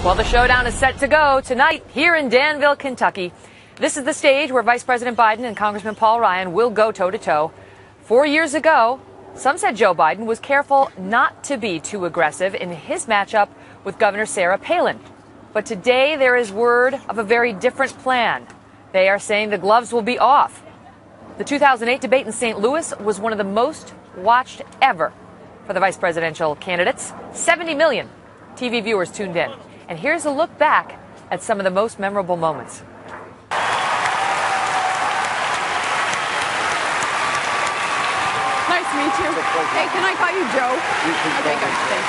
Well, the showdown is set to go tonight here in Danville, Kentucky. This is the stage where Vice President Biden and Congressman Paul Ryan will go toe-to-toe. 4 years ago, some said Joe Biden was careful not to be too aggressive in his matchup with Governor Sarah Palin. But today there is word of a very different plan. They are saying the gloves will be off. The 2008 debate in St. Louis was one of the most watched ever for the vice presidential candidates. 70 million TV viewers tuned in. And here's a look back at some of the most memorable moments. Nice to meet you. Hey, can I call you Joe? Okay, good. Thanks.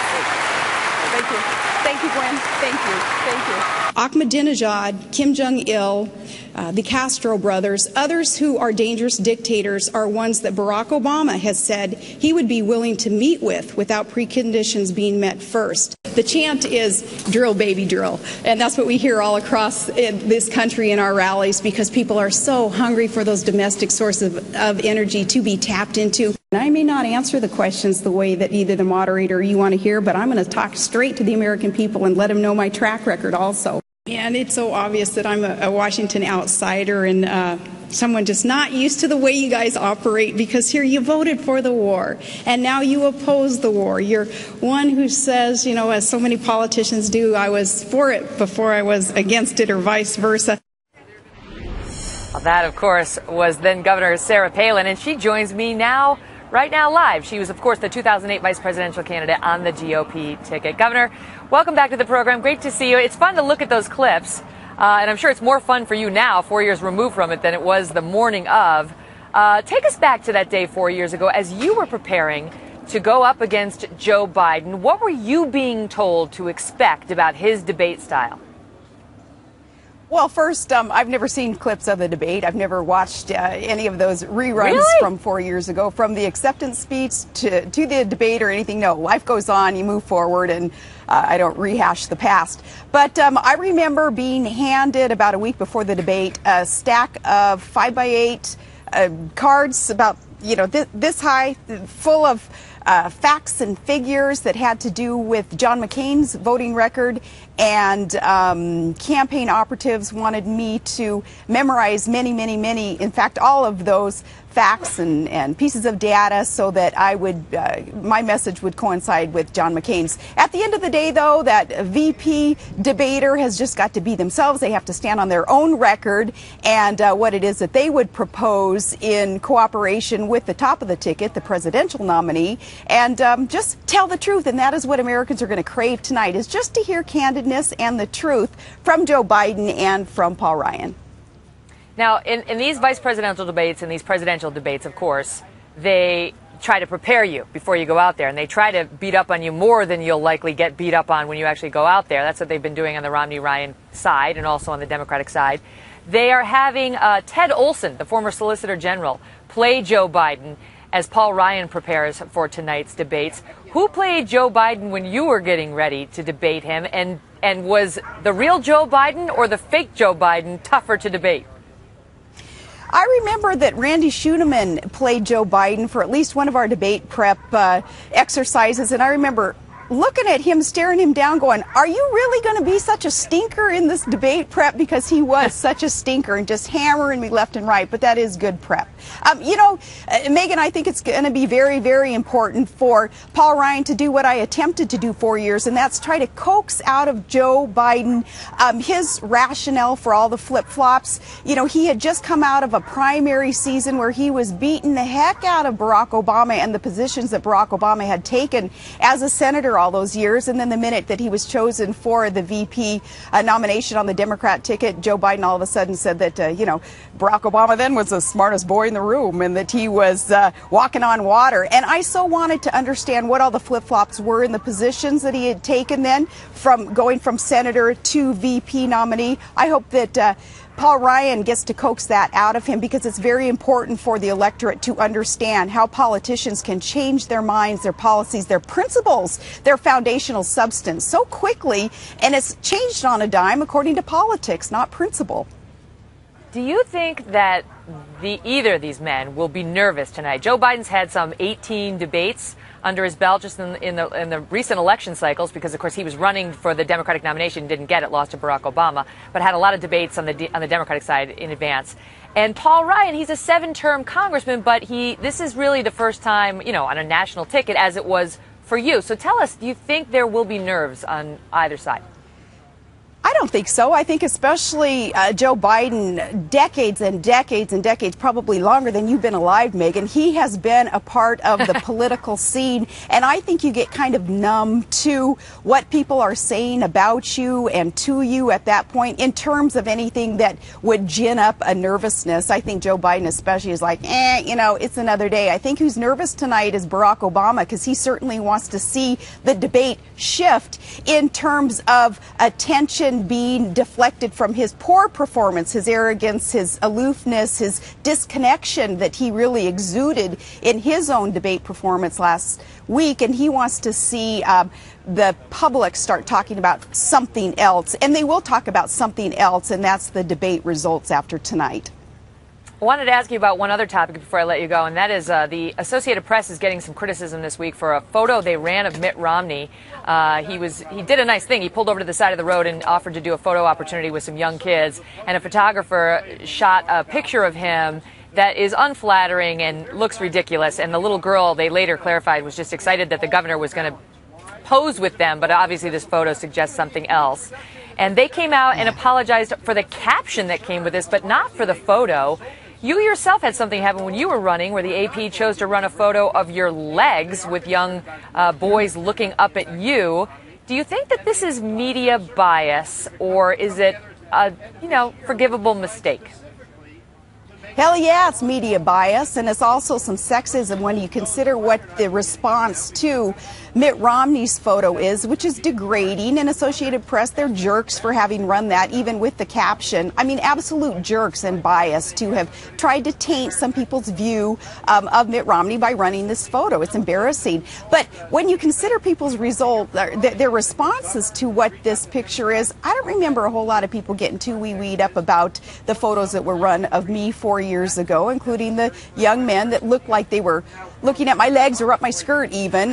Thank you. Thank you, Gwen. Thank you. Thank you. Ahmadinejad, Kim Jong-il, the Castro brothers, others who are dangerous dictators are ones that Barack Obama has said he would be willing to meet with without preconditions being met first. The chant is drill, baby, drill. And that's what we hear all across this country in our rallies because people are so hungry for those domestic sources of energy to be tapped into. I may not answer the questions the way that either the moderator or you want to hear, but I'm going to talk straight to the American people and let them know my track record also. And it's so obvious that I'm a Washington outsider and someone just not used to the way you guys operate, because here you voted for the war and now you oppose the war. You're one who says, you know, as so many politicians do, I was for it before I was against it, or vice versa. Well, that, of course, was then Governor Sarah Palin, and she joins me now. Right now live. She was, of course, the 2008 vice presidential candidate on the GOP ticket. Governor, welcome back to the program. Great to see you. It's fun to look at those clips, and I'm sure it's more fun for you now, 4 years removed from it, than it was the morning of. Take us back to that day 4 years ago as you were preparing to go up against Joe Biden. What were you being told to expect about his debate style? Well, first, I've never seen clips of the debate. I've never watched any of those reruns from 4 years ago, from the acceptance speech to the debate or anything. No, life goes on. You move forward, and I don't rehash the past. But I remember being handed about a week before the debate a stack of 5x8 cards about, you know, this high, full of facts and figures that had to do with John McCain's voting record, and campaign operatives wanted me to memorize many, in fact, all of those facts and pieces of data so that I would, my message would coincide with John McCain's. At the end of the day, though, that VP debater has just got to be themselves. They have to stand on their own record and what it is that they would propose in cooperation with the top of the ticket, the presidential nominee, and just tell the truth. And that is what Americans are going to crave tonight, is just to hear candidness and the truth from Joe Biden and from Paul Ryan. Now, in these vice presidential debates and these presidential debates, of course, they try to prepare you before you go out there, and they try to beat up on you more than you'll likely get beat up on when you actually go out there. That's what they've been doing on the Romney-Ryan side and also on the Democratic side. They are having Ted Olson, the former Solicitor General, play Joe Biden as Paul Ryan prepares for tonight's debates. Who played Joe Biden when you were getting ready to debate him, and was the real Joe Biden or the fake Joe Biden tougher to debate? I remember that Randy Schuneman played Joe Biden for at least one of our debate prep exercises, and I remember looking at him, staring him down, going, are you really going to be such a stinker in this debate prep? Because he was such a stinker and just hammering me left and right. But that is good prep. You know, Megan, I think it's going to be very important for Paul Ryan to do what I attempted to do 4 years, and that's try to coax out of Joe Biden his rationale for all the flip-flops. You know, he had just come out of a primary season where he was beating the heck out of Barack Obama and the positions that Barack Obama had taken as a senator all those years. And then the minute that he was chosen for the VP nomination on the Democrat ticket, Joe Biden all of a sudden said that, you know, Barack Obama then was the smartest boy in the room and that he was walking on water. And I so wanted to understand what all the flip-flops were in the positions that he had taken then, from going from senator to VP nominee. I hope that Paul Ryan gets to coax that out of him, because it's very important for the electorate to understand how politicians can change their minds, their policies, their principles, their foundational substance so quickly. And it's changed on a dime according to politics, not principle. Do you think that either of these men will be nervous tonight. Joe Biden's had some 18 debates under his belt just in the recent election cycles, because of course he was running for the Democratic nomination, didn't get it, lost to Barack Obama, but had a lot of debates on the Democratic side in advance. And Paul Ryan, he's a 7-term congressman, but this is really the first time, on a national ticket, as it was for you. So tell us, do you think there will be nerves on either side? I don't think so. I think especially Joe Biden, decades and decades and decades, probably longer than you've been alive, Megan, he has been a part of the political scene. And I think you get kind of numb to what people are saying about you and to you at that point in terms of anything that would gin up a nervousness. I think Joe Biden especially is like, it's another day. I think who's nervous tonight is Barack Obama, because he certainly wants to see the debate shift in terms of attention being deflected from his poor performance, his arrogance, his aloofness, his disconnection that he really exuded in his own debate performance last week. And he wants to see the public start talking about something else. And they will talk about something else, and that's the debate results after tonight. I wanted to ask you about one other topic before I let you go, and that is the Associated Press is getting some criticism this week for a photo they ran of Mitt Romney. He did a nice thing. He pulled over to the side of the road and offered to do a photo opportunity with some young kids, and a photographer shot a picture of him that is unflattering and looks ridiculous. And the little girl, they later clarified, was just excited that the governor was going to pose with them, but obviously this photo suggests something else. And they came out and apologized for the caption that came with this, but not for the photo. You yourself had something happen when you were running, where the AP chose to run a photo of your legs with young boys looking up at you. Do you think that this is media bias, or is it a, forgivable mistake? Hell yeah, it's media bias, and it's also some sexism when you consider what the response to Mitt Romney's photo is, which is degrading. And Associated Press, they're jerks for having run that, even with the caption. I mean, absolute jerks and bias to have tried to taint some people's view of Mitt Romney by running this photo. It's embarrassing. But when you consider people's their responses to what this picture is, I don't remember a whole lot of people getting too wee-weed up about the photos that were run of me 4 years ago, including the young men that looked like they were looking at my legs or up my skirt even.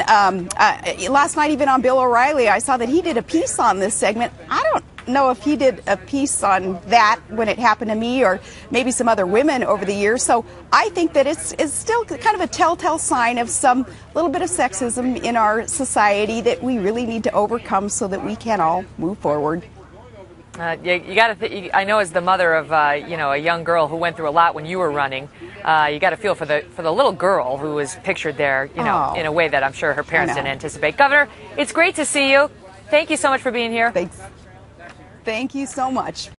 Last night, even on Bill O'Reilly, I saw that he did a piece on this segment. I don't know if he did a piece on that when it happened to me, or maybe some other women over the years. So I think that it's still kind of a telltale sign of some little bit of sexism in our society that we really need to overcome so that we can all move forward. You got to. I know, as the mother of a young girl who went through a lot when you were running, you got to feel for the little girl who was pictured there, in a way that I'm sure her parents didn't anticipate. Governor, it's great to see you. Thank you so much for being here. Thanks. Thank you so much.